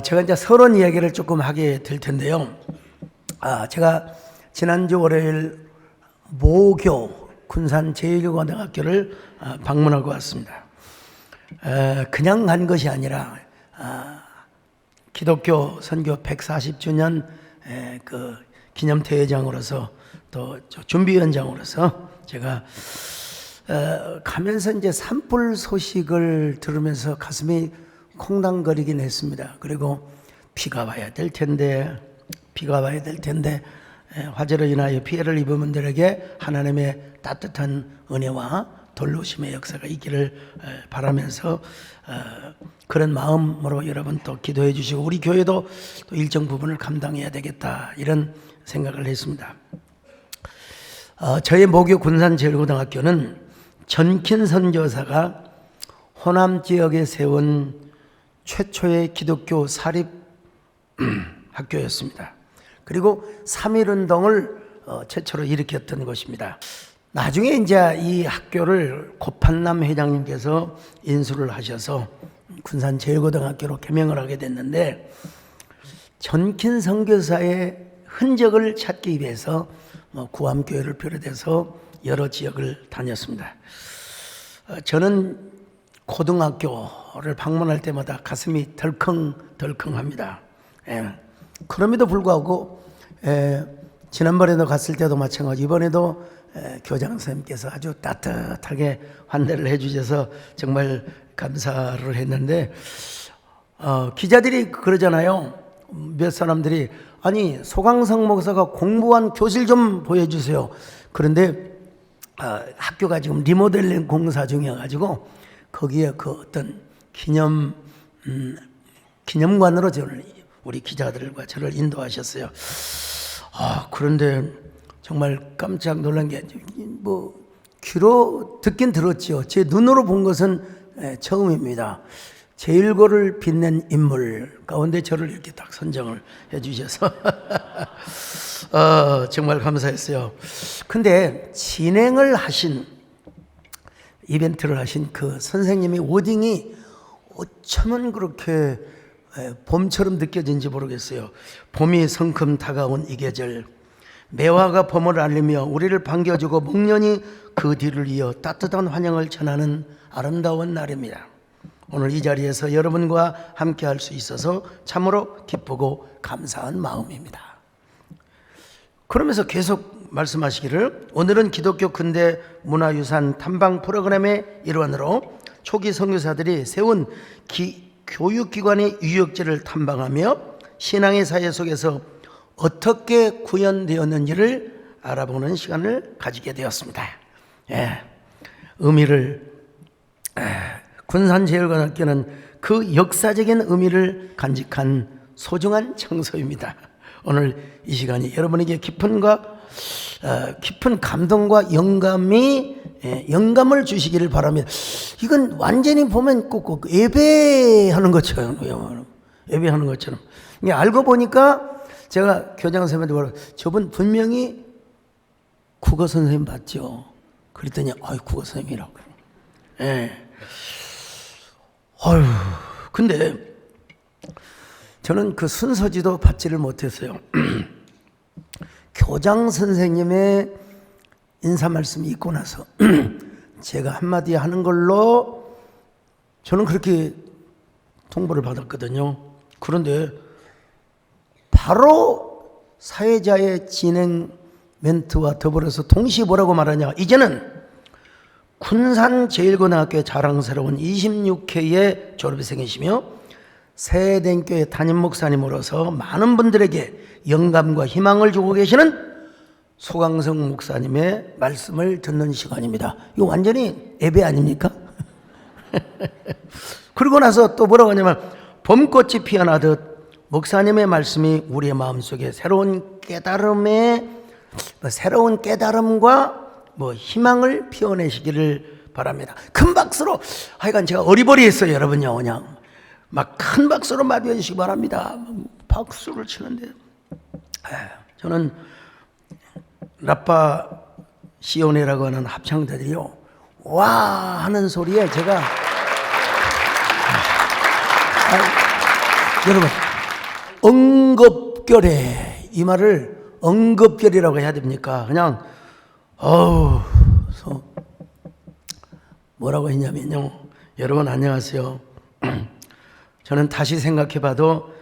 제가 이제 서론 이야기를 조금 하게 될 텐데요. 제가 지난주 월요일 모교 군산 제1고등학교를 방문하고 왔습니다. 그냥 간 것이 아니라 기독교 선교 140주년 그 기념대회장으로서 또 준비위원장으로서 제가 가면서 이제 산불 소식을 들으면서 가슴이 콩당거리긴 했습니다. 그리고 비가 와야 될 텐데 화재로 인하여 피해를 입은 분들에게 하나님의 따뜻한 은혜와 돌보심의 역사가 있기를 바라면서 그런 마음으로 여러분 또 기도해 주시고 우리 교회도 또 일정 부분을 감당해야 되겠다 이런 생각을 했습니다. 저희 모교 군산 제1고등학교는 전킨 선교사가 호남 지역에 세운 최초의 기독교 사립 학교였습니다. 그리고 3.1운동을 최초로 일으켰던 곳입니다. 나중에 이제 이 학교를 고판남 회장님께서 인수를 하셔서 군산 제1고등학교로 개명을 하게 됐는데 전킨 선교사의 흔적을 찾기 위해서 구암교회를 비롯해서 여러 지역을 다녔습니다. 저는 고등학교를 방문할 때마다 가슴이 덜컹덜컹합니다. 그럼에도 불구하고 지난번에도 갔을 때도 마찬가지 이번에도 교장 선생님께서 아주 따뜻하게 환대를 해주셔서 정말 감사를 했는데 기자들이 그러잖아요. 몇 사람들이 아니 소강성 목사가 공부한 교실 좀 보여주세요. 그런데 학교가 지금 리모델링 공사 중이어가지고 거기에 그 어떤 기념관으로 저를 우리 기자들과 저를 인도하셨어요. 그런데 정말 깜짝 놀란 게 귀로 듣긴 들었지요. 제 눈으로 본 것은 처음입니다. 제1고를 빛낸 인물 가운데 저를 이렇게 딱 선정을 해주셔서 정말 감사했어요. 근데 이벤트를 하신 그 선생님의 워딩이 어쩌면 그렇게 봄처럼 느껴진지 모르겠어요. 봄이 성큼 다가온 이 계절, 매화가 봄을 알리며 우리를 반겨주고 목련이 그 뒤를 이어 따뜻한 환영을 전하는 아름다운 날입니다. 오늘 이 자리에서 여러분과 함께 할 수 있어서 참으로 기쁘고 감사한 마음입니다. 그러면서 계속 말씀하시기를 오늘은 기독교 근대 문화유산 탐방 프로그램의 일환으로 초기 선교사들이 세운 교육기관의 유적지를 탐방하며 신앙의 사회 속에서 어떻게 구현되었는지를 알아보는 시간을 가지게 되었습니다. 군산 제1고등학교는 그 역사적인 의미를 간직한 소중한 장소입니다. 오늘 이 시간이 여러분에게 깊은 감동과 영감을 주시기를 바랍니다. 이건 완전히 보면 꼭 예배하는 것처럼 알고 보니까 제가 교장 선생님한테 말하고 저분 분명히 국어 선생님 맞죠? 그랬더니 국어 선생님이라고. 근데 저는 그 순서지도 받지를 못했어요. 교장 선생님의 인사 말씀이 있고 나서 제가 한마디 하는 걸로 저는 그렇게 통보를 받았거든요. 그런데 바로 사회자의 진행 멘트와 더불어서 동시에 뭐라고 말하냐, 이제는 군산 제1고등학교의 자랑스러운 26회의 졸업생이시며 세대교회 담임 목사님으로서 많은 분들에게 영감과 희망을 주고 계시는 소강성 목사님의 말씀을 듣는 시간입니다. 이거 완전히 예배 아닙니까? 그러고 나서 또 뭐라고 하냐면 봄꽃이 피어나듯 목사님의 말씀이 우리의 마음속에 새로운 깨달음과 희망을 피워내시기를 바랍니다. 큰 박수로, 하여간 제가 어리버리했어요, 여러분요. 그냥 막 큰 박수로 맞이해 주시기 바랍니다. 박수를 치는데 저는 라파 시오네라고 하는 합창자들이요, 와 하는 소리에 제가 여러분, 응급결에, 이 말을 응급결이라고 해야 됩니까? 그냥 뭐라고 했냐면요, 여러분 안녕하세요. 저는 다시 생각해봐도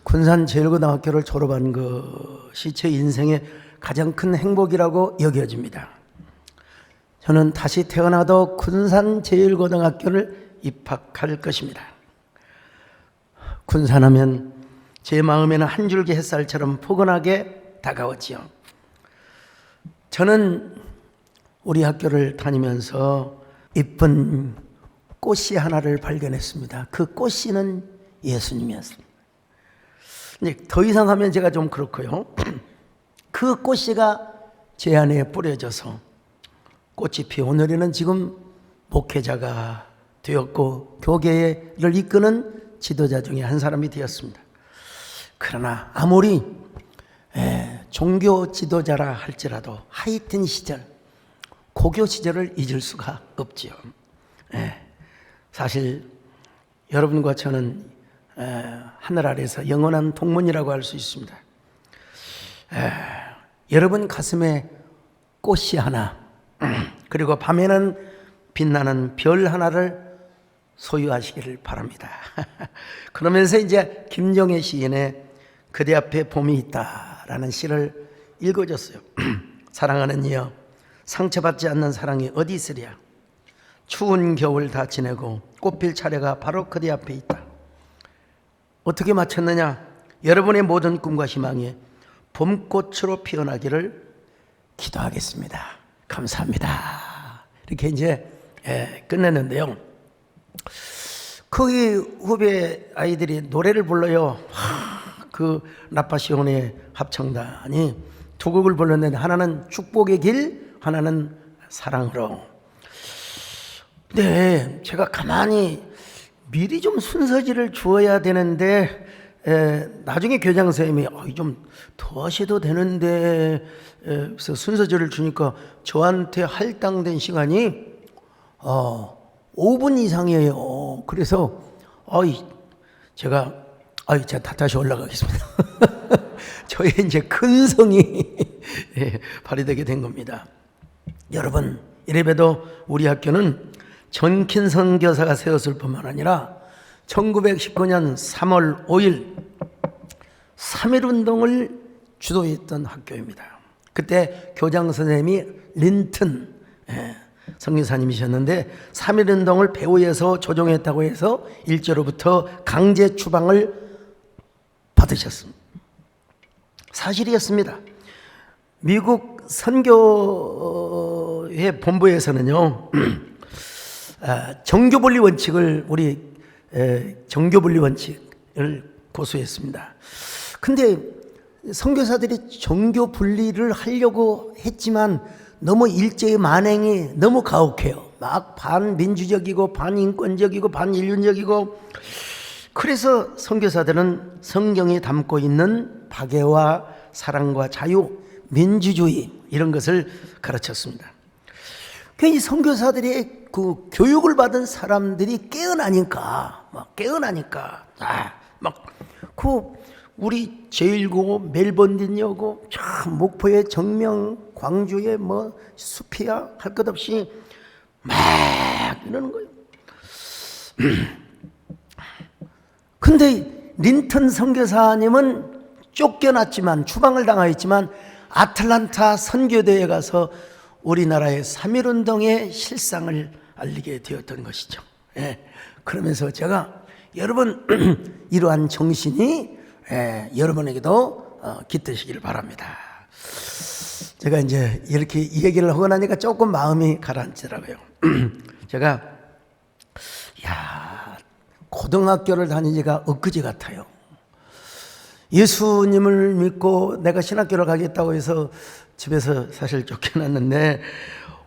군산제일고등학교를 졸업한 것이 제 인생의 가장 큰 행복이라고 여겨집니다. 저는 다시 태어나도 군산제일고등학교를 입학할 것입니다. 군산하면 제 마음에는 한 줄기 햇살처럼 포근하게 다가왔지요. 저는 우리 학교를 다니면서 이쁜 꽃씨 하나를 발견했습니다. 그 꽃씨는 예수님이었습니다. 이제 더 이상 하면 제가 좀 그렇고요. 그 꽃씨가 제 안에 뿌려져서 꽃이 피어 오늘에는 지금 목회자가 되었고 교계를 이끄는 지도자 중에 한 사람이 되었습니다. 그러나 아무리 종교 지도자라 할지라도 하이틴 시절, 고교 시절을 잊을 수가 없지요. 사실 여러분과 저는 하늘 아래서 영원한 동문이라고 할 수 있습니다. 여러분 가슴에 꽃이 하나, 그리고 밤에는 빛나는 별 하나를 소유하시기를 바랍니다. 그러면서 이제 김정혜 시인의 그대 앞에 봄이 있다라는 시를 읽어줬어요. 사랑하는 이여, 상처받지 않는 사랑이 어디 있으랴. 추운 겨울 다 지내고 꽃필 차례가 바로 그대 앞에 있다. 어떻게 맞췄느냐? 여러분의 모든 꿈과 희망이 봄꽃으로 피어나기를 기도하겠습니다. 감사합니다. 이렇게 이제 끝냈는데요. 거기 후배 아이들이 노래를 불러요. 그 라파시온의 합창단이 두 곡을 불렀는데 하나는 축복의 길, 하나는 사랑으로. 네, 제가 가만히 미리 좀 순서지를 주어야 되는데 나중에 교장 선생님이 좀 더 하셔도 되는데 그래서 순서지를 주니까 저한테 할당된 시간이 5분 이상이에요. 그래서 제가 다시 올라가겠습니다. 저의 이제 근성이 발휘되게 된 겁니다. 여러분, 이래봬도 우리 학교는 전킨 선교사가 세웠을 뿐만 아니라 1919년 3월 5일 3.1운동을 주도했던 학교입니다. 그때 교장 선생님이 린튼 선교사님이셨는데 3.1운동을 배후에서 조종했다고 해서 일제로부터 강제 추방을 받으셨습니다. 사실이었습니다. 미국 선교회 본부에서는요, 정교분리 원칙을 정교분리 원칙을 고수했습니다. 근데 선교사들이 정교분리를 하려고 했지만 너무 일제의 만행이 너무 가혹해요. 막 반민주적이고 반인권적이고 반인륜적이고. 그래서 선교사들은 성경이 담고 있는 박애와 사랑과 자유, 민주주의 이런 것을 가르쳤습니다. 이 선교사들이 그 교육을 받은 사람들이 깨어나니까 우리 제1고 멜번든이고 참 목포의 정명, 광주의 숲이야 할 것 없이 막 이러는 거예요. 근데 린턴 선교사님은 쫓겨났지만 추방을 당하였지만 아틀란타 선교대에 가서 우리나라의 3.1운동의 실상을 알리게 되었던 것이죠. 그러면서 제가 여러분 이러한 정신이 여러분에게도 깃드시기를 바랍니다. 제가 이제 이렇게 이 얘기를 하고 나니까 조금 마음이 가라앉더라고요. 제가 고등학교를 다닌 지가 엊그제 같아요. 예수님을 믿고 내가 신학교를 가겠다고 해서 집에서 사실 쫓겨났는데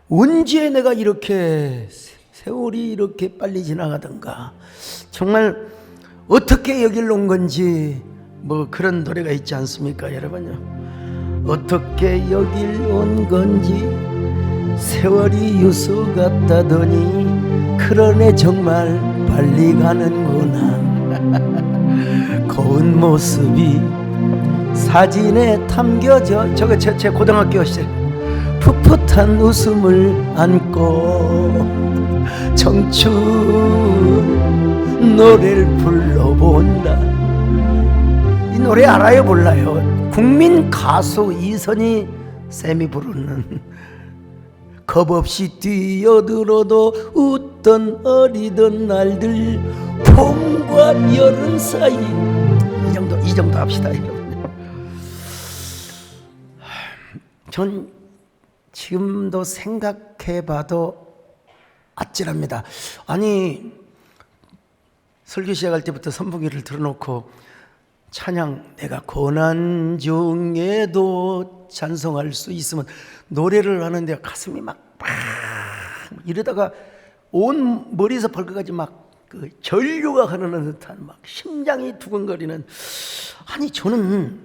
언제 내가 이렇게 세월이 이렇게 빨리 지나가던가, 정말 어떻게 여길 온 건지 그런 노래가 있지 않습니까, 여러분요? 어떻게 여길 온 건지 세월이 유수 같다더니 그러네 정말 빨리 가는구나. 고운 모습이 사진에 담겨져. 저거 제 고등학교 시절. 풋풋한 웃음을 안고 청춘 노래를 불러본다. 이 노래 알아요 몰라요? 국민 가수 이선희 쌤이 부르는 겁없이 뛰어들어도 웃던 어리던 날들 봄과 여름 사이. 이 정도 합시다 여러분. 전 지금도 생각해봐도 아찔합니다. 아니 설교 시작할 때부터 선풍기를 틀어놓고 찬양 내가 고난 중에도 찬송할 수 있으면 노래를 하는데 가슴이 막 이러다가 온 머리에서 발끝까지 막 그 전류가 흐르는 듯한 막 심장이 두근거리는. 아니 저는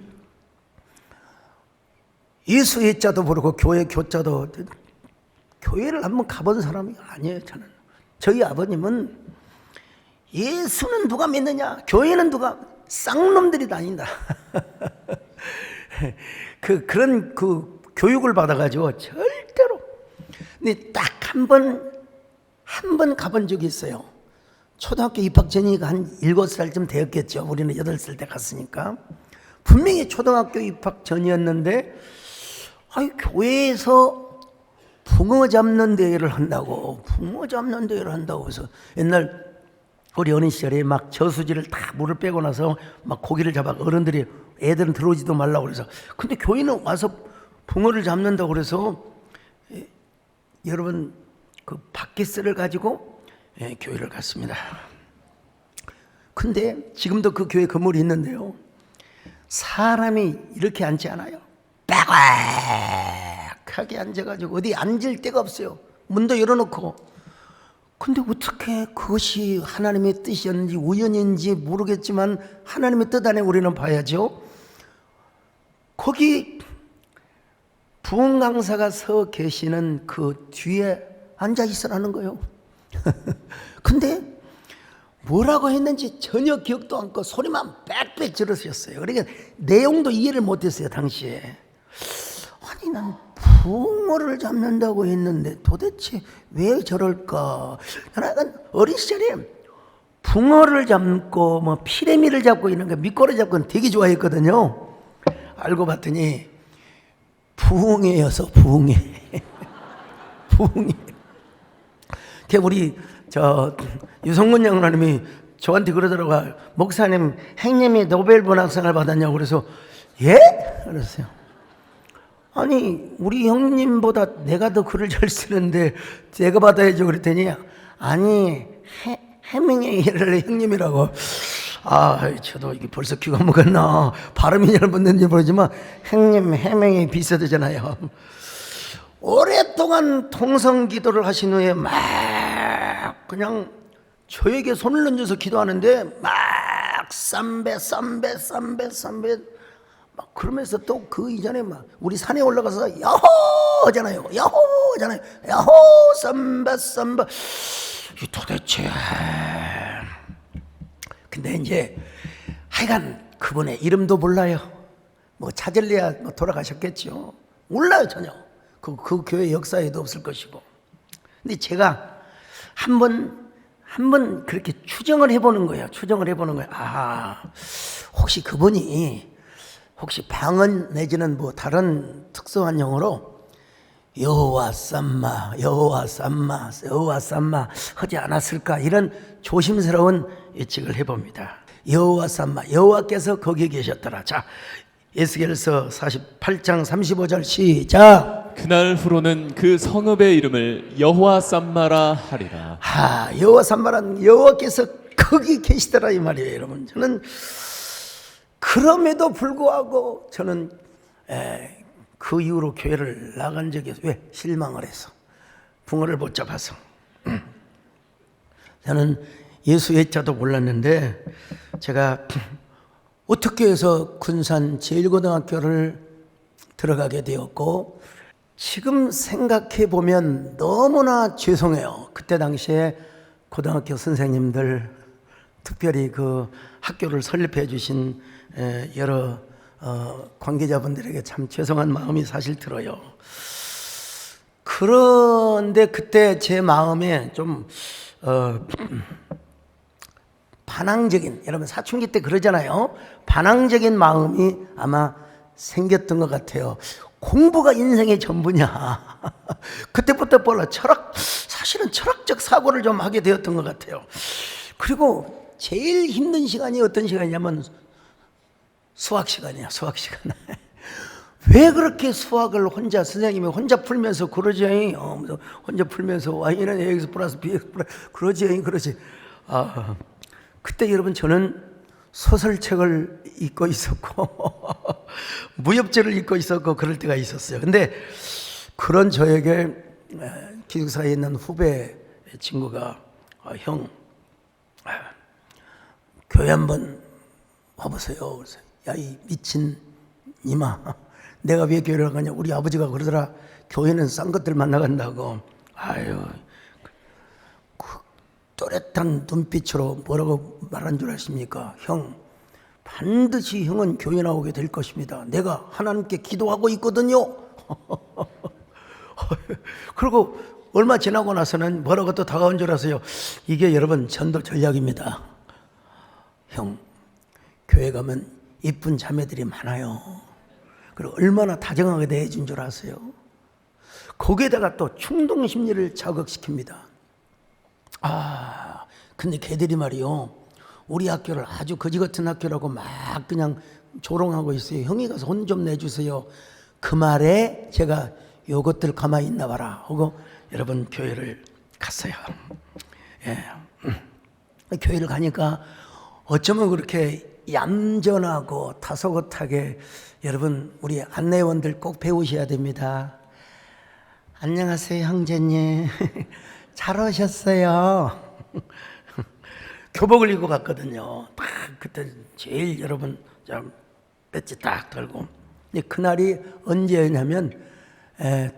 예수의 자도 모르고 교회 교자도 교회를 한번 가본 사람이 아니에요. 저는 저희 아버님은 예수는 누가 믿느냐, 교회는 누가, 쌍놈들이 다닌다. 그런 교육을 받아가지고 절대로. 근데 딱 한 번 가본 적이 있어요. 초등학교 입학 전이니까 한 7살쯤 되었겠죠. 우리는 8살 때 갔으니까. 분명히 초등학교 입학 전이었는데 교회에서 붕어 잡는 대회를 한다고 해서 옛날 우리 어린 시절에 막 저수지를 다 물을 빼고 나서 막 고기를 잡아 어른들이 애들은 들어오지도 말라고 그래서. 근데 교회는 와서 붕어를 잡는다고 그래서 여러분 그 바켓을 가지고 교회를 갔습니다. 근데 지금도 그 교회 건물이 있는데요, 사람이 이렇게 앉지 않아요. 빽하게 앉아가지고 어디 앉을 데가 없어요. 문도 열어놓고. 근데 어떻게 그것이 하나님의 뜻이었는지 우연인지 모르겠지만 하나님의 뜻 안에 우리는 봐야죠. 거기 부흥 강사가 서 계시는 그 뒤에 앉아 있으라는 거예요. 근데 뭐라고 했는지 전혀 기억도 않고 소리만 빽빽 질렀었어요. 그러니까 내용도 이해를 못했어요 당시에. 아니 난 붕어를 잡는다고 했는데 도대체 왜 저럴까. 나는 어린 시절에 붕어를 잡고 뭐 피레미를 잡고 이런 거 미꾸라지 잡고는 되게 좋아했거든요. 알고 봤더니 부흥회여서 부흥회. 부흥회. 우리 유성문 장로님이 저한테 그러더라고요. 목사님 행님이 노벨 문학상을 받았냐고. 그래서 예? 그랬어요. 아니 우리 형님보다 내가 더 글을 잘 쓰는데 제가 받아야죠. 그랬더니 아니 해밍웨이를 형님이라고. 저도 이게 벌써 귀가 먹었나, 발음이 잘못됐는지 모르지만 형님 해밍웨이 비슷하잖아요. 오랫동안 통성기도를 하신 후에 막 그냥 저에게 손을 얹어서 기도하는데 막 삼배 막 그러면서 또 그 이전에 막 우리 산에 올라가서 야호잖아요. 야호 삼배 도대체. 근데 이제 하여간 그분의 이름도 몰라요. 뭐 찾을래야 뭐 돌아가셨겠죠. 몰라요 전혀. 그 교회 역사에도 없을 것이고. 근데 제가 한 번 그렇게 추정을 해보는 거예요. 혹시 그분이 방언 내지는 뭐 다른 특수한 영어로 여호와 삼마 하지 않았을까, 이런 조심스러운 예측을 해봅니다. 여호와 삼마, 여호와께서 거기에 계셨더라. 자, 에스겔서 48장 35절 시작. 그날 후로는 그 성읍의 이름을 여호와 삼마라 하리라. 여호와 삼마란 여호와께서 거기 계시더라 이 말이에요. 여러분, 저는 그럼에도 불구하고 저는 그 이후로 교회를 나간 적이 없어요. 왜? 실망을 해서, 붕어를 못 잡아서. 저는 예수의 자도 몰랐는데 제가 어떻게 해서 군산 제1고등학교를 들어가게 되었고, 지금 생각해 보면 너무나 죄송해요. 그때 당시에 고등학교 선생님들 특별히 그 학교를 설립해 주신 여러 관계자분들에게 참 죄송한 마음이 사실 들어요. 그런데 그때 제 마음에 좀 반항적인, 여러분 사춘기 때 그러잖아요. 반항적인 마음이 아마 생겼던 것 같아요. 공부가 인생의 전부냐. 그때부터 몰라 사실은 철학적 사고를 좀 하게 되었던 것 같아요. 그리고 제일 힘든 시간이 어떤 시간이냐면 수학 시간이야. 수학 시간. 왜 그렇게 수학을 선생님이 혼자 풀면서 그러지? 혼자 풀면서 y는 ax 플러스 bx 플러스 그러지. 그때 여러분 저는 소설책을 읽고 있었고 무협지를 읽고 있었고 그럴 때가 있었어요. 근데 그런 저에게 기숙사에 있는 후배 친구가 형 교회 한번 와보세요. 그래서 야, 이 미친 이마, 내가 왜 교회를 가냐? 우리 아버지가 그러더라. 교회는 싼 것들 만나간다고. 아유, 그 또렷한 눈빛으로 뭐라고 말한 줄 아십니까? 형, 반드시 형은 교회 나오게 될 것입니다. 내가 하나님께 기도하고 있거든요. 그리고 얼마 지나고 나서는 뭐라고 또 다가온 줄 아세요? 이게 여러분 전도 전략입니다. 형, 교회 가면 이쁜 자매들이 많아요. 그리고 얼마나 다정하게 대해준 줄 아세요? 거기에다가 또 충동 심리를 자극시킵니다. 근데 걔들이 말이요, 우리 학교를 아주 거지 같은 학교라고 막 그냥 조롱하고 있어요. 형이 가서 혼 좀 내주세요. 그 말에 제가 요것들 가만히 있나 봐라 하고 여러분 교회를 갔어요. 예. 교회를 가니까 어쩌면 그렇게 얌전하고 다소곳하게, 여러분 우리 안내원들 꼭 배우셔야 됩니다. 안녕하세요 형제님. 잘 오셨어요. 교복을 입고 갔거든요. 딱 그때 제일 여러분 좀 배지 딱 들고. 근데 그날이 언제였냐면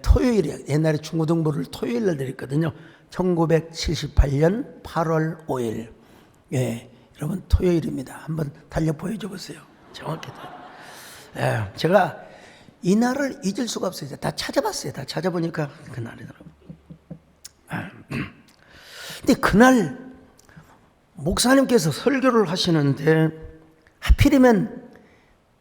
토요일이에요. 옛날에 중고등부를 토요일 날 드렸거든요. 1978년 8월 5일. 예, 여러분 토요일입니다. 한번 달려 보여줘 보세요. 정확히. 제가 이 날을 잊을 수가 없어요. 다 찾아봤어요. 다 찾아보니까 그날이더라고요. 근데 그날 목사님께서 설교를 하시는데 하필이면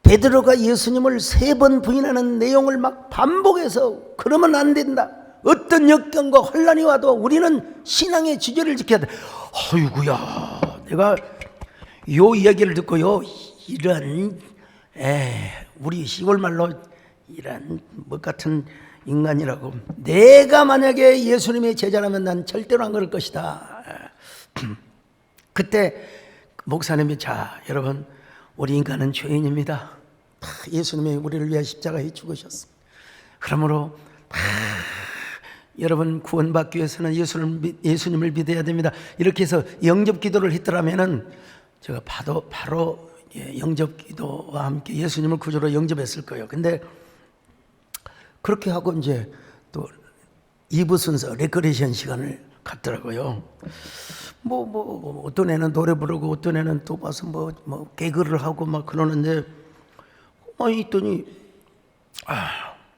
베드로가 예수님을 3번 부인하는 내용을 막 반복해서 그러면 안 된다. 어떤 역경과 혼란이 와도 우리는 신앙의 지조를 지켜야 돼. 어이구야, 내가 요 이야기를 듣고요, 이런 우리 시골 말로 이런 뭐 같은 인간이라고, 내가 만약에 예수님의 제자라면 난 절대로 안 그럴 것이다. 그때 목사님이, 자 여러분, 우리 인간은 죄인입니다. 예수님이 우리를 위해 십자가에 죽으셨습니다. 그러므로 여러분 구원받기 위해서는 예수님을 믿어야 됩니다. 이렇게 해서 영접 기도를 했더라면은 제가 바로 영접 기도와 함께 예수님을 구주로 영접했을 거예요. 근데 그렇게 하고 이제 또 2부 순서 레크레이션 시간을 갖더라고요. 뭐 어떤 애는 노래 부르고 어떤 애는 또 와서 뭐 개그를 하고 막 그러는데 있더니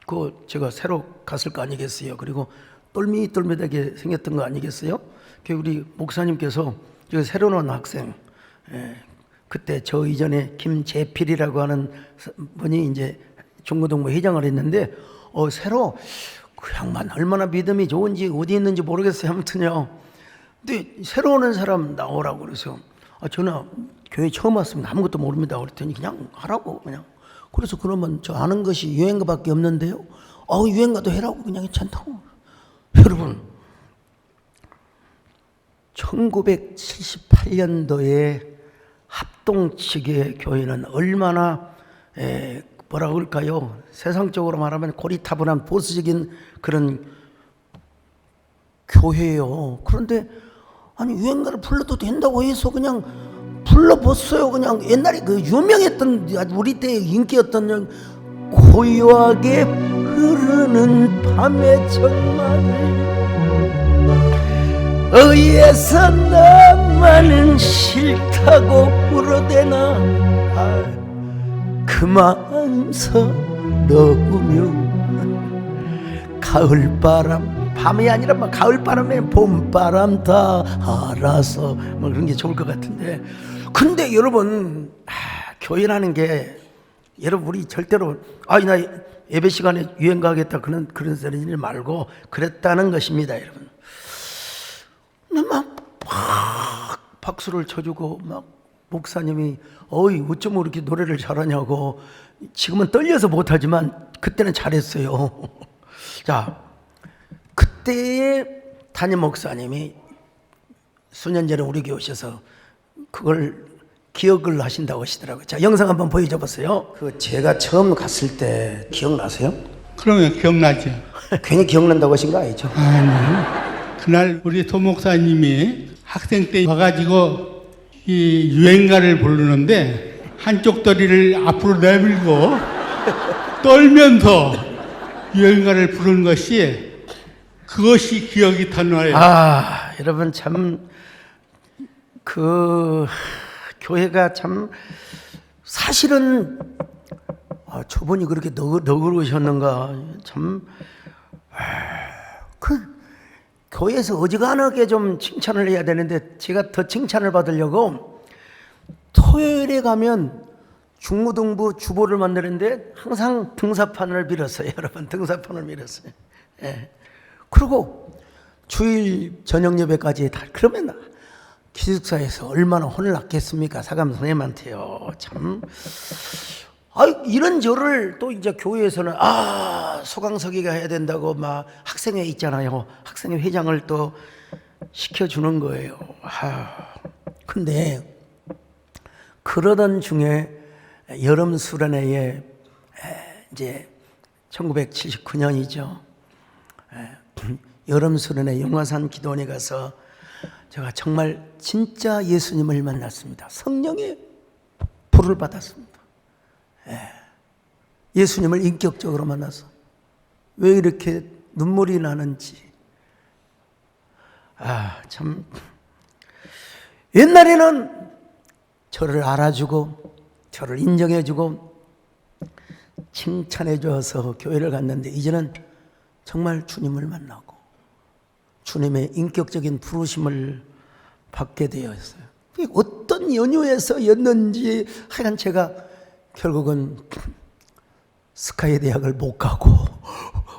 그 제가 새로 갔을 거 아니겠어요. 그리고 똘밋똘밋하게 생겼던 거 아니겠어요. 우리 목사님께서 새로 온 학생, 그때 저 이전에 김재필이라고 하는 분이 이제 중고등부 회장을 했는데 새로 그 양반 얼마나 믿음이 좋은지 어디 있는지 모르겠어요. 아무튼요. 근데 새로 오는 사람 나오라고 그래서 저는 교회 처음 왔습니다. 아무것도 모릅니다. 그랬더니 그냥 하라고 그냥. 그래서 그러면 저 아는 것이 유행가밖에 없는데요. 유행가도 해라고 그냥 괜찮다고. 여러분 1978년도에 합동 측의 교회는 얼마나 뭐라 그럴까요? 세상적으로 말하면 고리타분한 보수적인 그런 교회예요. 그런데 유행가를 불러도 된다고 해서 그냥 불러봤어요. 그냥 옛날에 그 유명했던, 우리 때 인기였던 고요하게 흐르는 밤의 정막을 의에서 난 나는 싫다고 울어대나 그 마음 서러우며 가을바람 밤이 아니라 막 가을바람에 봄바람 다 알아서 뭐 그런 게 좋을 것 같은데 근데 여러분 교회라는 게 여러분 우리 절대로 나 예배 시간에 유행 가겠다 그런 소리 말고 그랬다는 것입니다 여러분. 막 박수를 쳐주고 막 목사님이 어쩜 이렇게 노래를 잘하냐고 지금은 떨려서 못하지만 그때는 잘했어요. 자 그때의 담임 목사님이 수년 전에 우리 교회 오셔서 그걸 기억을 하신다고 하시더라고요. 자 영상 한번 보여줘 보세요. 그 제가 처음 갔을 때 기억나세요? 그러면 기억나죠? 괜히 기억난다고 하신 거 아니죠? 아니, 그날 우리 도목사님이 학생 때 와가지고 이 유행가를 부르는데 한쪽 다리를 앞으로 내밀고 떨면서 유행가를 부른 그것이 기억이 다 나요. 여러분 참 그 교회가 참 사실은 저분이 그렇게 너그러우셨는가 참 그 교회에서 어지간하게 좀 칭찬을 해야 되는데 제가 더 칭찬을 받으려고 토요일에 가면 중고등부 주보를 만드는데 항상 등사판을 밀었어요. 여러분 등사판을 밀었어요. 예. 그리고 주일 저녁 예배까지 다 그러면 기숙사에서 얼마나 혼을 났겠습니까? 사감 선생님한테요. 참 이런 저를 또 이제 교회에서는 소강석이가 해야 된다고 막 학생회 있잖아요. 학생회 회장을 또 시켜주는 거예요. 근데 그러던 중에 여름 수련회에 이제 1979년이죠. 여름 수련회 영화산 기도원에 가서 제가 정말 진짜 예수님을 만났습니다. 성령의 불을 받았습니다. 예수님을 인격적으로 만나서 왜 이렇게 눈물이 나는지 참 옛날에는 저를 알아주고 저를 인정해주고 칭찬해줘서 교회를 갔는데 이제는 정말 주님을 만나고 주님의 인격적인 부르심을 받게 되었어요. 어떤 연유에서였는지 하여간 제가 결국은 스카이 대학을 못 가고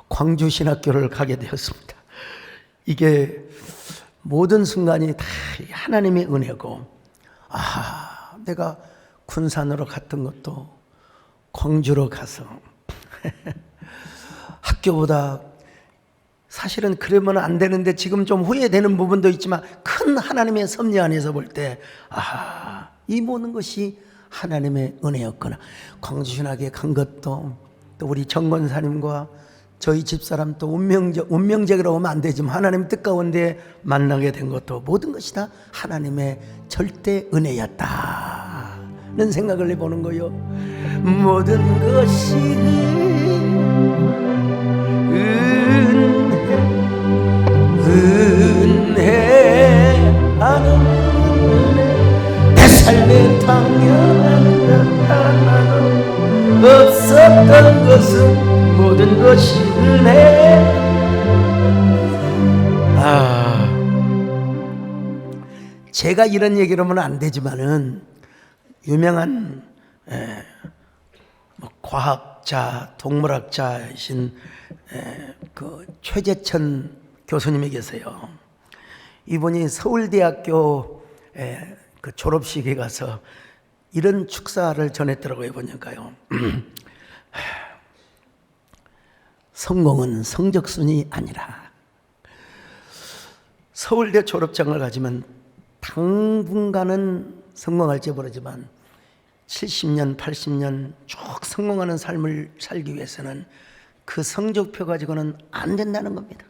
광주신학교를 가게 되었습니다. 이게 모든 순간이 다 하나님의 은혜고 내가 군산으로 갔던 것도 광주로 가서 학교보다 사실은 그러면 안 되는데 지금 좀 후회되는 부분도 있지만 큰 하나님의 섭리 안에서 볼 때 이 모든 것이 하나님의 은혜였구나. 광주신학에 간 것도 또 우리 정권사님과 저희 집사람 또 운명적이라고 하면 안 되지만 하나님 뜻 가운데 만나게 된 것도 모든 것이 다 하나님의 절대 은혜였다는 생각을 해보는 거요. 모든 것이 은혜 하는 내 삶에 당연한 것 하나도 없었던 것은 모든 것이 은혜. 제가 이런 얘기를 하면 안 되지만은 유명한 과학자, 동물학자이신 그 최재천 교수님이 계세요. 이분이 서울대학교 그 졸업식에 가서 이런 축사를 전했더라고요. 보니까요. 성공은 성적순이 아니라 서울대 졸업장을 가지면 당분간은 성공할지 모르지만 70년, 80년 쭉 성공하는 삶을 살기 위해서는 그 성적표 가지고는 안 된다는 겁니다.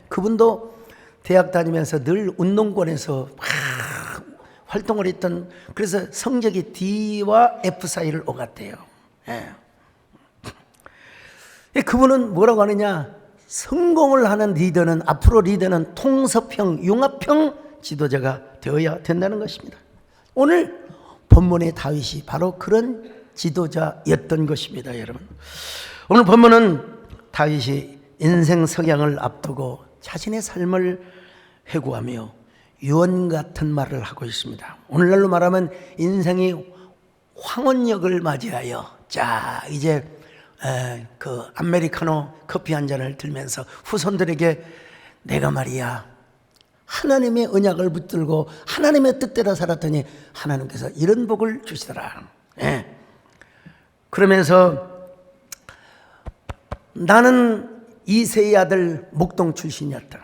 그분도 대학 다니면서 늘 운동권에서 활동을 했던, 그래서 성적이 D와 F 사이를 오갔대요. 그분은 뭐라고 하느냐, 성공을 하는 리더는, 앞으로 리더는 통섭형, 융합형 지도자가 되어야 된다는 것입니다. 오늘 본문의 다윗이 바로 그런 지도자였던 것입니다, 여러분. 오늘 본문은 다윗이 인생 석양을 앞두고 자신의 삶을 회고하며 유언 같은 말을 하고 있습니다. 오늘날로 말하면 인생이 황혼역을 맞이하여 자 이제 그 아메리카노 커피 한 잔을 들면서 후손들에게 내가 말이야 하나님의 언약을 붙들고 하나님의 뜻대로 살았더니 하나님께서 이런 복을 주시더라. 그러면서 나는 이새의 아들 목동 출신이었다.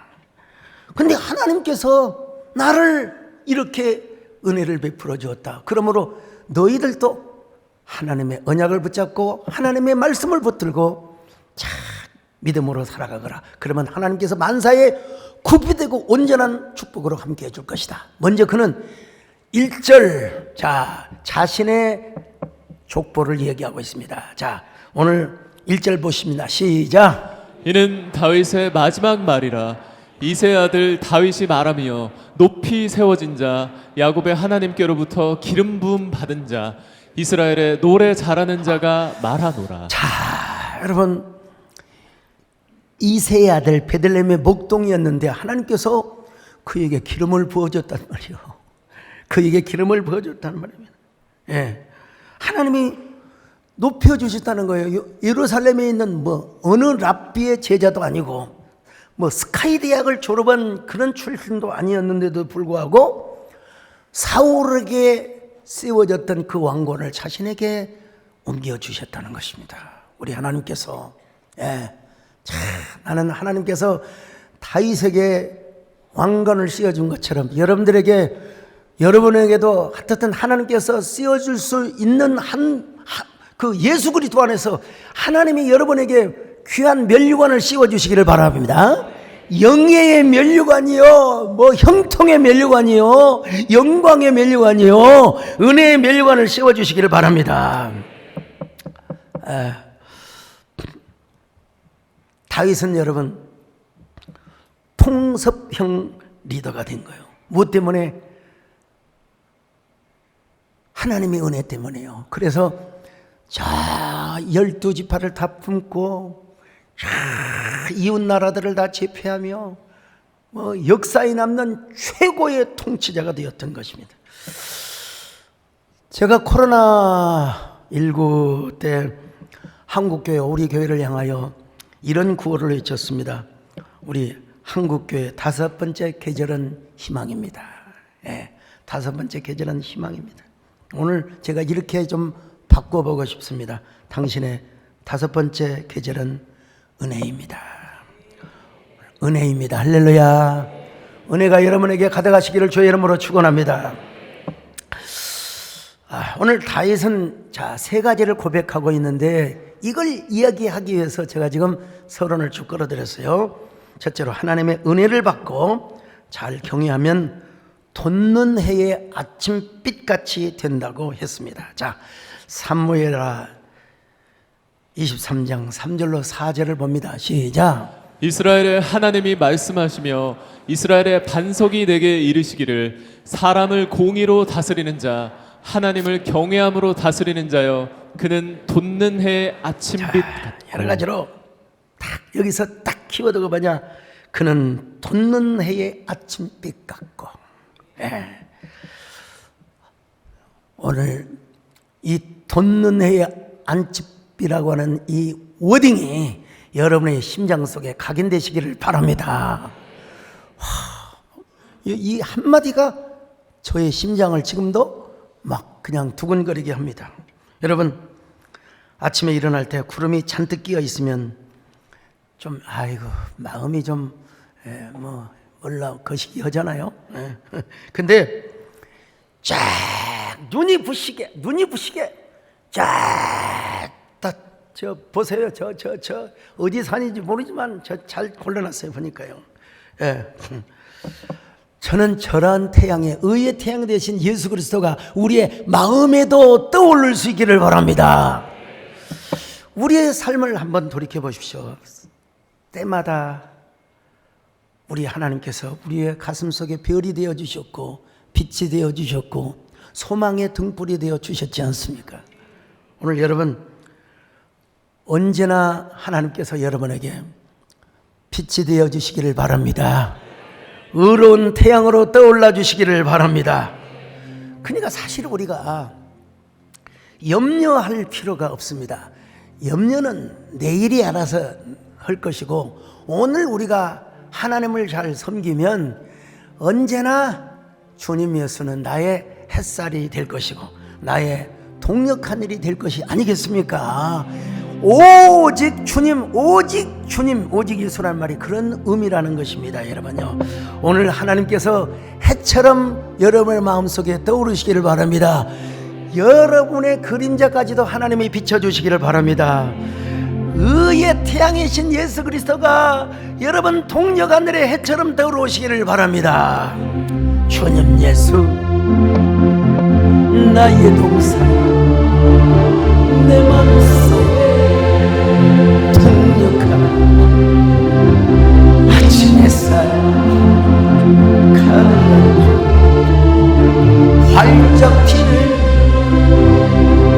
근데 하나님께서 나를 이렇게 은혜를 베풀어 주었다. 그러므로 너희들도 하나님의 언약을 붙잡고 하나님의 말씀을 붙들고 자 믿음으로 살아가거라. 그러면 하나님께서 만사에 구비되고 온전한 축복으로 함께 해줄 것이다. 먼저 그는 1절 자신의 족보를 얘기하고 있습니다. 자 오늘 1절 보십니다. 시작. 이는 다윗의 마지막 말이라. 이새의 아들 다윗이 말하며 높이 세워진 자 야곱의 하나님께로부터 기름 부음 받은 자 이스라엘의 노래 잘하는 자가 말하노라. 자 여러분 이새의 아들 베들레헴의 목동이었는데 하나님께서 그에게 기름을 부어줬단 말이요. 그에게 기름을 부어줬단 말입니다. 하나님이 높여주셨다는 거예요. 예루살렘에 있는 어느 랍비의 제자도 아니고 스카이 대학을 졸업한 그런 출신도 아니었는데도 불구하고 사울에게 세워졌던 그 왕권을 자신에게 옮겨주셨다는 것입니다. 우리 하나님께서 나는 하나님께서 다윗에게 왕관을 씌워준 것처럼 여러분에게도 하여튼 하나님께서 씌워줄 수 있는 그 예수 그리스도 안에서 하나님이 여러분에게 귀한 면류관을 씌워주시기를 바랍니다. 영예의 면류관이요, 형통의 면류관이요, 영광의 면류관이요, 은혜의 면류관을 씌워주시기를 바랍니다. 다윗은 여러분 통섭형 리더가 된 거예요. 무엇 때문에? 하나님의 은혜 때문에요. 그래서 12지파를 다 품고 이웃 나라들을 다 제패하며 역사에 남는 최고의 통치자가 되었던 것입니다. 제가 코로나19 때 한국교회 우리 교회를 향하여 이런 구호를 외쳤습니다. 우리 한국교회 5번째 계절은 희망입니다. 5번째 계절은 희망입니다. 오늘 제가 이렇게 좀 바꿔보고 싶습니다. 당신의 5번째 계절은 은혜입니다. 은혜입니다. 할렐루야. 은혜가 여러분에게 가득하시기를 주의 이름으로 축원합니다. 오늘 다윗은 3가지를 고백하고 있는데 이걸 이야기하기 위해서 제가 지금 서론을 쭉 끌어들였어요. 첫째로 하나님의 은혜를 받고 잘 경외하면 돋는 해의 아침빛같이 된다고 했습니다. 사무엘하 23장 3절로 4절을 봅니다. 시작. 이스라엘의 하나님이 말씀하시며 이스라엘의 반석이 내게 이르시기를 사람을 공의로 다스리는 자 하나님을 경외함으로 다스리는 자여 그는 돋는 해의 아침빛 같고. 여러 가지로 여기서 딱 키워드가 뭐냐? 그는 돋는 해의 아침빛 같고. 오늘 이 돋는 해의 아침빛이라고 하는 이 워딩이 여러분의 심장 속에 각인되시기를 바랍니다. 이 한마디가 저의 심장을 지금도 막 그냥 두근거리게 합니다. 여러분 아침에 일어날 때 구름이 잔뜩 끼어 있으면 좀 마음이 좀 몰라 거시기 하잖아요. 근데 쫙 눈이 부시게 쫙 보세요. 저 어디 산인지 모르지만 잘 골라놨어요. 보니까요. 저는 저런 태양에 의의 태양 되신 예수 그리스도가 우리의 마음에도 떠오를 수 있기를 바랍니다. 우리의 삶을 한번 돌이켜 보십시오. 때마다 우리 하나님께서 우리의 가슴 속에 별이 되어 주셨고 빛이 되어 주셨고 소망의 등불이 되어 주셨지 않습니까? 오늘 여러분 언제나 하나님께서 여러분에게 빛이 되어 주시기를 바랍니다. 의로운 태양으로 떠올라 주시기를 바랍니다. 그러니까 사실 우리가 염려할 필요가 없습니다. 염려는 내일이 알아서 할 것이고 오늘 우리가 하나님을 잘 섬기면 언제나 주님 예수는 나의 햇살이 될 것이고 나의 동력하늘이 될 것이 아니겠습니까? 오직 주님, 오직 주님, 오직 예수란 말이 그런 의미라는 것입니다. 여러분요, 오늘 하나님께서 해처럼 여러분의 마음속에 떠오르시기를 바랍니다. 여러분의 그림자까지도 하나님이 비춰주시기를 바랍니다. 의의 태양이신 예수 그리스도가 여러분 동력 하늘의 해처럼 떠오르시기를 바랍니다. 주님 예수, 나의 동산, 내 마음속에 동력한 아침 햇살 가득한 활짝 피는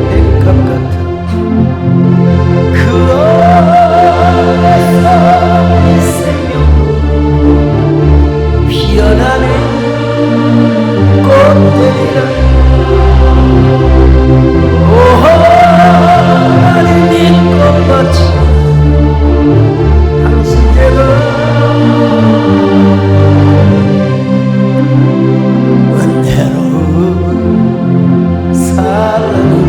백합 같은 그 안에서 이 생명 피어나는 꽃들이라 오 하나님 꽃같이 당신께로 은혜로운 사랑으로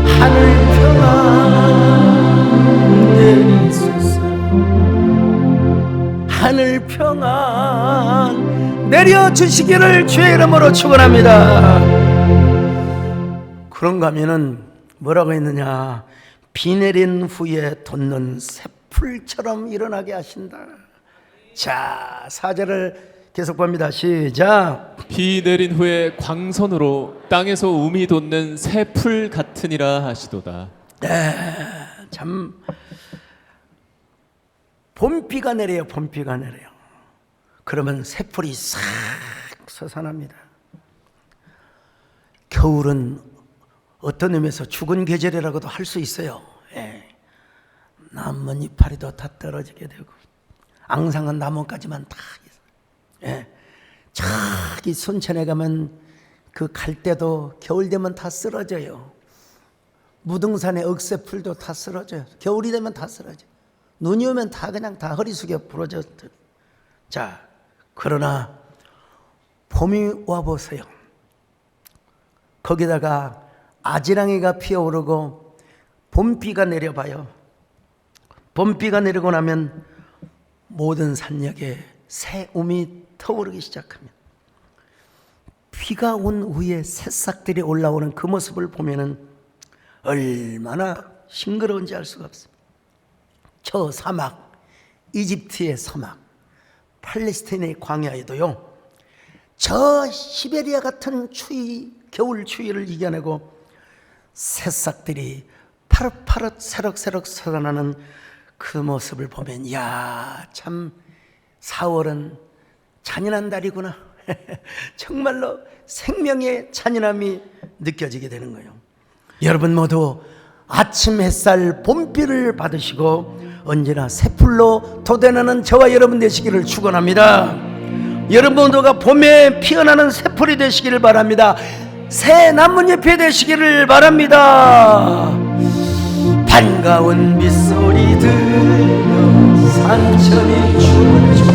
하늘 평안 내리소서. 하늘 평안 내려주시기를 주의 이름으로 축원합니다. 그런가 하면은 뭐라고 했느냐, 비 내린 후에 돋는 새풀처럼 일어나게 하신다. 자, 4절을 계속 봅니다. 시작. 비 내린 후에 광선으로 땅에서 움이 돋는 새 풀 같으니라 하시도다. 참 봄비가 내려요. 봄비가 내려요. 그러면 새풀이 싹 솟아납니다. 겨울은 어떤 의미에서 죽은 계절이라고도 할 수 있어요. 나뭇 이파리도 다 떨어지게 되고 앙상한 나뭇가지만 다 저기 순천에 가면 그 갈대도 겨울 되면 다 쓰러져요. 무등산의 억새풀도 다 쓰러져요. 겨울이 되면 다 쓰러져요. 눈이 오면 다 그냥 다 허리 숙여 부러져. 자, 그러나 봄이 와보세요. 거기다가 아지랑이가 피어오르고 봄비가 내려봐요. 봄비가 내리고 나면 모든 산역에 새 움이 터오르기 시작합니다. 비가 온 후에 새싹들이 올라오는 그 모습을 보면은 얼마나 싱그러운지 알 수가 없습니다. 저 사막, 이집트의 사막, 팔레스타인의 광야에도요, 저 시베리아 같은 추위, 겨울 추위를 이겨내고 새싹들이 파릇파릇 새록새록 솟아나는 그 모습을 보면 야, 참 4월은 잔인한 달이구나. 정말로 생명의 잔인함이 느껴지게 되는 거예요. 여러분 모두 아침 햇살 봄비를 받으시고 언제나 새풀로 돋아나는 저와 여러분 되시기를 축원합니다. 여러분 모두가 봄에 피어나는 새풀이 되시기를 바랍니다. 새 나뭇잎이 되시기를 바랍니다. 반가운 빗소리 들려 산천이 춤을 추고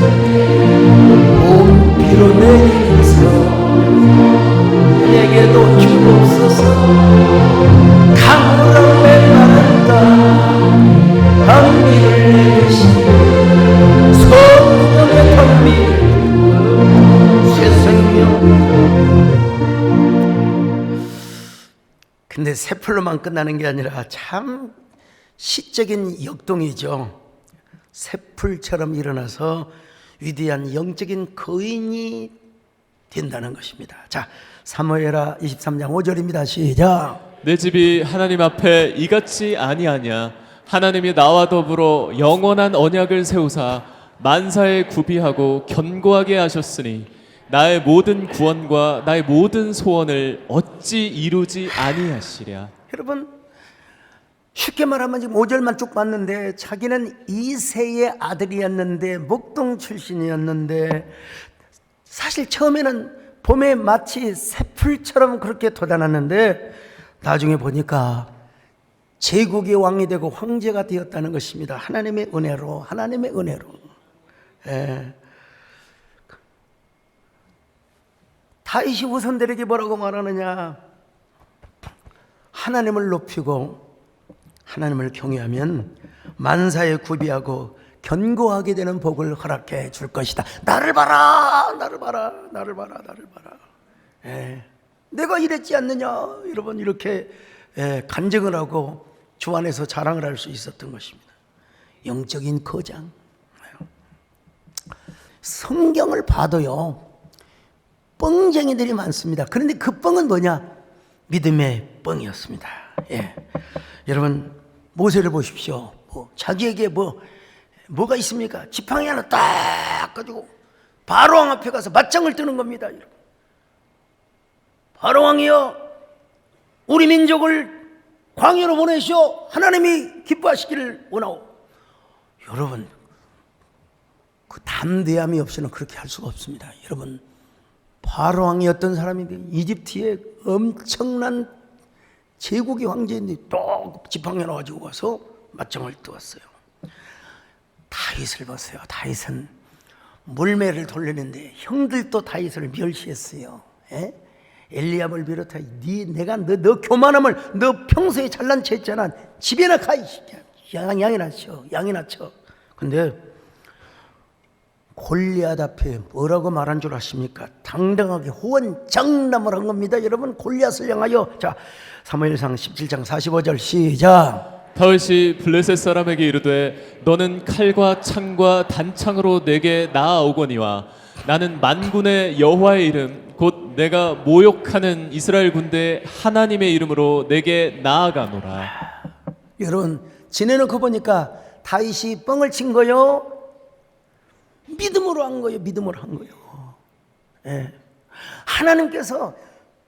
봄비로 내리면서 내게도 주옵소서. 강으로 메마른다 한비를 내리시고 소금의 텅비 새 생명. 근데 새풀로만 끝나는 게 아니라 참 시적인 역동이죠. 새풀처럼 일어나서 위대한 영적인 거인이 된다는 것입니다. 자, 사무엘하 23장 5절입니다. 시작. 내 집이 하나님 앞에 이같이 아니하냐. 하나님이 나와 더불어 영원한 언약을 세우사 만사에 구비하고 견고하게 하셨으니 나의 모든 구원과 나의 모든 소원을 어찌 이루지 아니하시랴. 여러분 쉽게 말하면 지금 5절만 쭉 봤는데 자기는 이새의 아들이었는데 목동 출신이었는데 사실 처음에는 봄에 마치 새풀처럼 그렇게 돋아났는데 나중에 보니까 제국의 왕이 되고 황제가 되었다는 것입니다. 하나님의 은혜로, 하나님의 은혜로. 예. 다윗이 후손들에게 뭐라고 말하느냐? 하나님을 높이고 하나님을 경외하면 만사에 구비하고 견고하게 되는 복을 허락해 줄 것이다. 나를 봐라, 나를 봐라, 나를 봐라, 나를 봐라. 예. 내가 이랬지 않느냐? 여러분 이렇게 간증을 하고 주 안에서 자랑을 할 수 있었던 것입니다. 영적인 거장. 성경을 봐도요 뻥쟁이들이 많습니다. 그런데 그 뻥은 뭐냐? 믿음의 뻥이었습니다. 예. 여러분 모세를 보십시오. 자기에게 뭐가 있습니까? 지팡이 하나 딱 가지고 바로왕 앞에 가서 맞짱을 뜨는 겁니다. 바로왕이여, 우리 민족을 광야로 보내시오. 하나님이 기뻐하시기를 원하오. 여러분 그 담대함이 없이는 그렇게 할 수가 없습니다. 여러분 바로왕이 어떤 사람인데 이집트의 엄청난 제국의 황제인데 또 지팡이 하나 가지고 와서 맞짱을 뜨었어요. 다윗을 보세요. 다윗은 물매를 돌리는데 형들도 다윗을 멸시했어요. 에? 엘리압을 비롯해 내가 너 교만함을 너 평소에 잘난 체 했잖아. 집에나 가 이 새끼야. 양이나 쳐. 양이나 쳐. 근데 골리앗 앞에 뭐라고 말한 줄 아십니까? 당당하게 호언장담을 한 겁니다. 여러분 골리앗을 향하여 자 사무엘상 17장 45절 시작. 다윗이 블레셋 사람에게 이르되 너는 칼과 창과 단창으로 내게 나아오거니와 나는 만군의 여호와의 이름 곧 내가 모욕하는 이스라엘 군대의 하나님의 이름으로 내게 나아가노라. 여러분 지내놓고 보니까 다윗이 뻥을 친 거요? 믿음으로 한 거예요. 믿음으로 한 거예요. 예. 하나님께서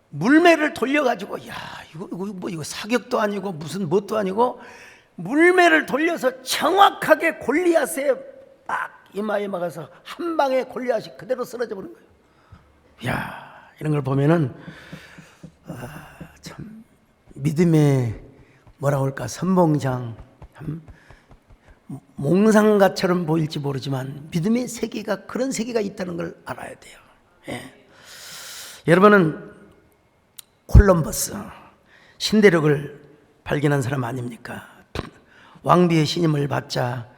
물매를 돌려가지고 이거 사격도 아니고 무슨 뭣도 아니고 물매를 돌려서 정확하게 골리앗의 막 이마에 막아서 한 방에 골리앗이 그대로 쓰러져 버린 거예요. 이런 걸 보면은 참 믿음의 뭐라고 할까 선봉장 몽상가처럼 보일지 모르지만 믿음의 세계가 그런 세계가 있다는 걸 알아야 돼요. 예. 여러분은 콜럼버스 신대륙을 발견한 사람 아닙니까? 왕비의 신임을 받자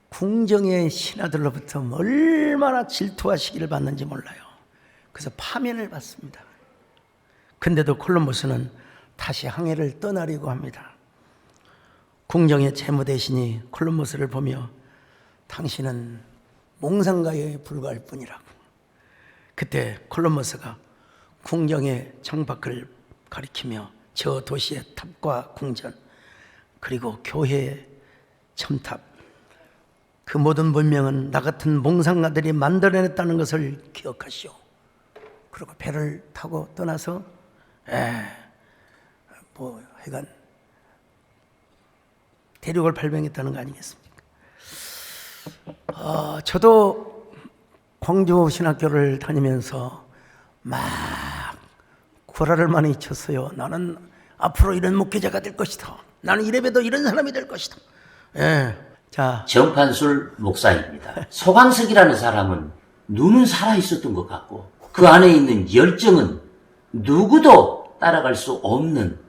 궁정의 신하들로부터 얼마나 질투와 시기를 받는지 몰라요. 그래서 파면을 받습니다. 근데도 콜럼버스는 다시 항해를 떠나려고 합니다. 궁정의 재무대신이 콜럼버스를 보며 당신은 몽상가에 불과할 뿐이라고. 그때 콜럼버스가 궁정의 창밖을 가리키며 저 도시의 탑과 궁전 그리고 교회의 첨탑 그 모든 문명은 나 같은 몽상가들이 만들어냈다는 것을 기억하시오. 그리고 배를 타고 떠나서 하여간 대륙을 발명했다는 거 아니겠습니까? 저도 광주 신학교를 다니면서 막 구라를 많이 쳤어요. 나는 앞으로 이런 목회자가 될 것이다. 나는 이래봬도 이런 사람이 될 것이다. 자, 정판술 목사입니다. 소강석이라는 사람은 눈은 살아있었던 것 같고 그 안에 있는 열정은 누구도 따라갈 수 없는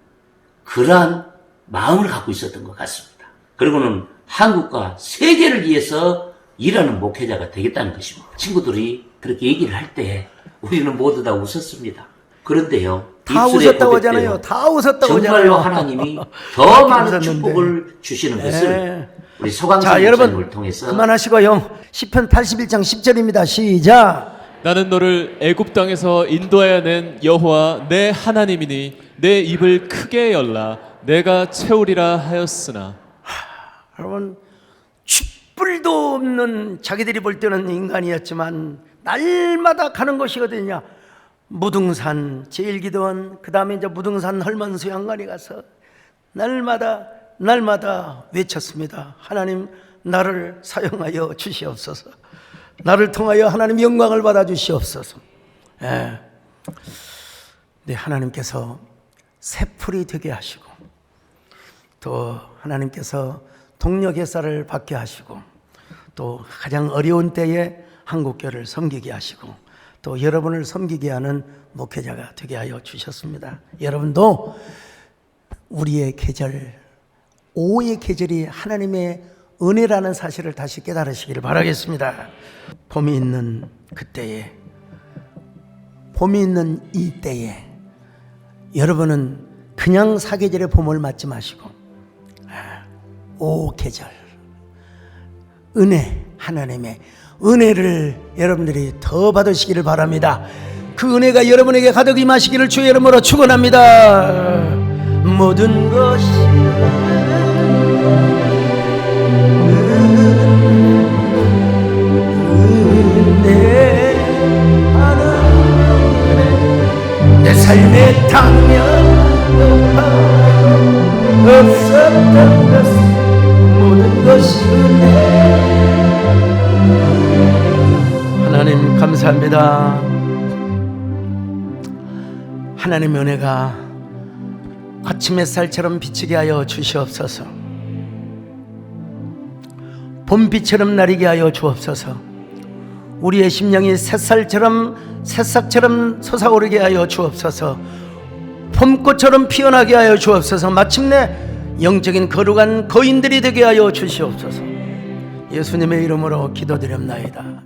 그러한 마음을 갖고 있었던 것 같습니다. 그리고는 한국과 세계를 위해서 일하는 목회자가 되겠다는 것입니다. 친구들이 그렇게 얘기를 할 때 우리는 모두 다 웃었습니다. 그런데요. 다 웃었다고 하잖아요. 다 웃었다고 하잖아요. 정말로 하나님이 더 많은 축복을 주시는 것을 우리 소강석 목사님을 통해서 그만하시고요. 시편 81장 10절입니다. 시작. 나는 너를 애굽 땅에서 인도하여 낸 여호와 내 하나님이니 내 입을 크게 열라 내가 채우리라 하였으나. 여러분 쥐뿔도 없는, 자기들이 볼 때는 인간이었지만 날마다 가는 곳이 어디냐? 무등산 제1기도원, 그 다음에 이제 무등산 헐먼 수양관에 가서 날마다 외쳤습니다. 하나님, 나를 사용하여 주시옵소서. 나를 통하여 하나님 영광을 받아 주시옵소서. 네, 하나님께서 새풀이 되게 하시고, 또 하나님께서 동력의쌀을 받게 하시고, 또 가장 어려운 때에 한국교회를 섬기게 하시고, 또 여러분을 섬기게 하는 목회자가 되게 하여 주셨습니다. 여러분도 우리의 계절, 오의 계절이 하나님의 은혜라는 사실을 다시 깨달으시기를 바라겠습니다. 봄이 있는 그때에, 봄이 있는 이 때에 여러분은 그냥 사계절의 봄을 맞지 마시고 오 계절, 은혜, 하나님의 은혜를 여러분들이 더 받으시기를 바랍니다. 그 은혜가 여러분에게 가득 임하시기를 주의 이름으로 축원합니다. 모든 것이 은혜, 하나님, 내 삶에 당면 없었던 것은 모든 것이 은혜. 하나님 감사합니다. 하나님의 은혜가 아침 햇살처럼 비치게 하여 주시옵소서. 봄비처럼 나리게 하여 주옵소서. 우리의 심령이 새싹처럼 솟아오르게 하여 주옵소서. 봄꽃처럼 피어나게 하여 주옵소서. 마침내 영적인 거룩한 거인들이 되게 하여 주시옵소서. 예수님의 이름으로 기도드립나이다.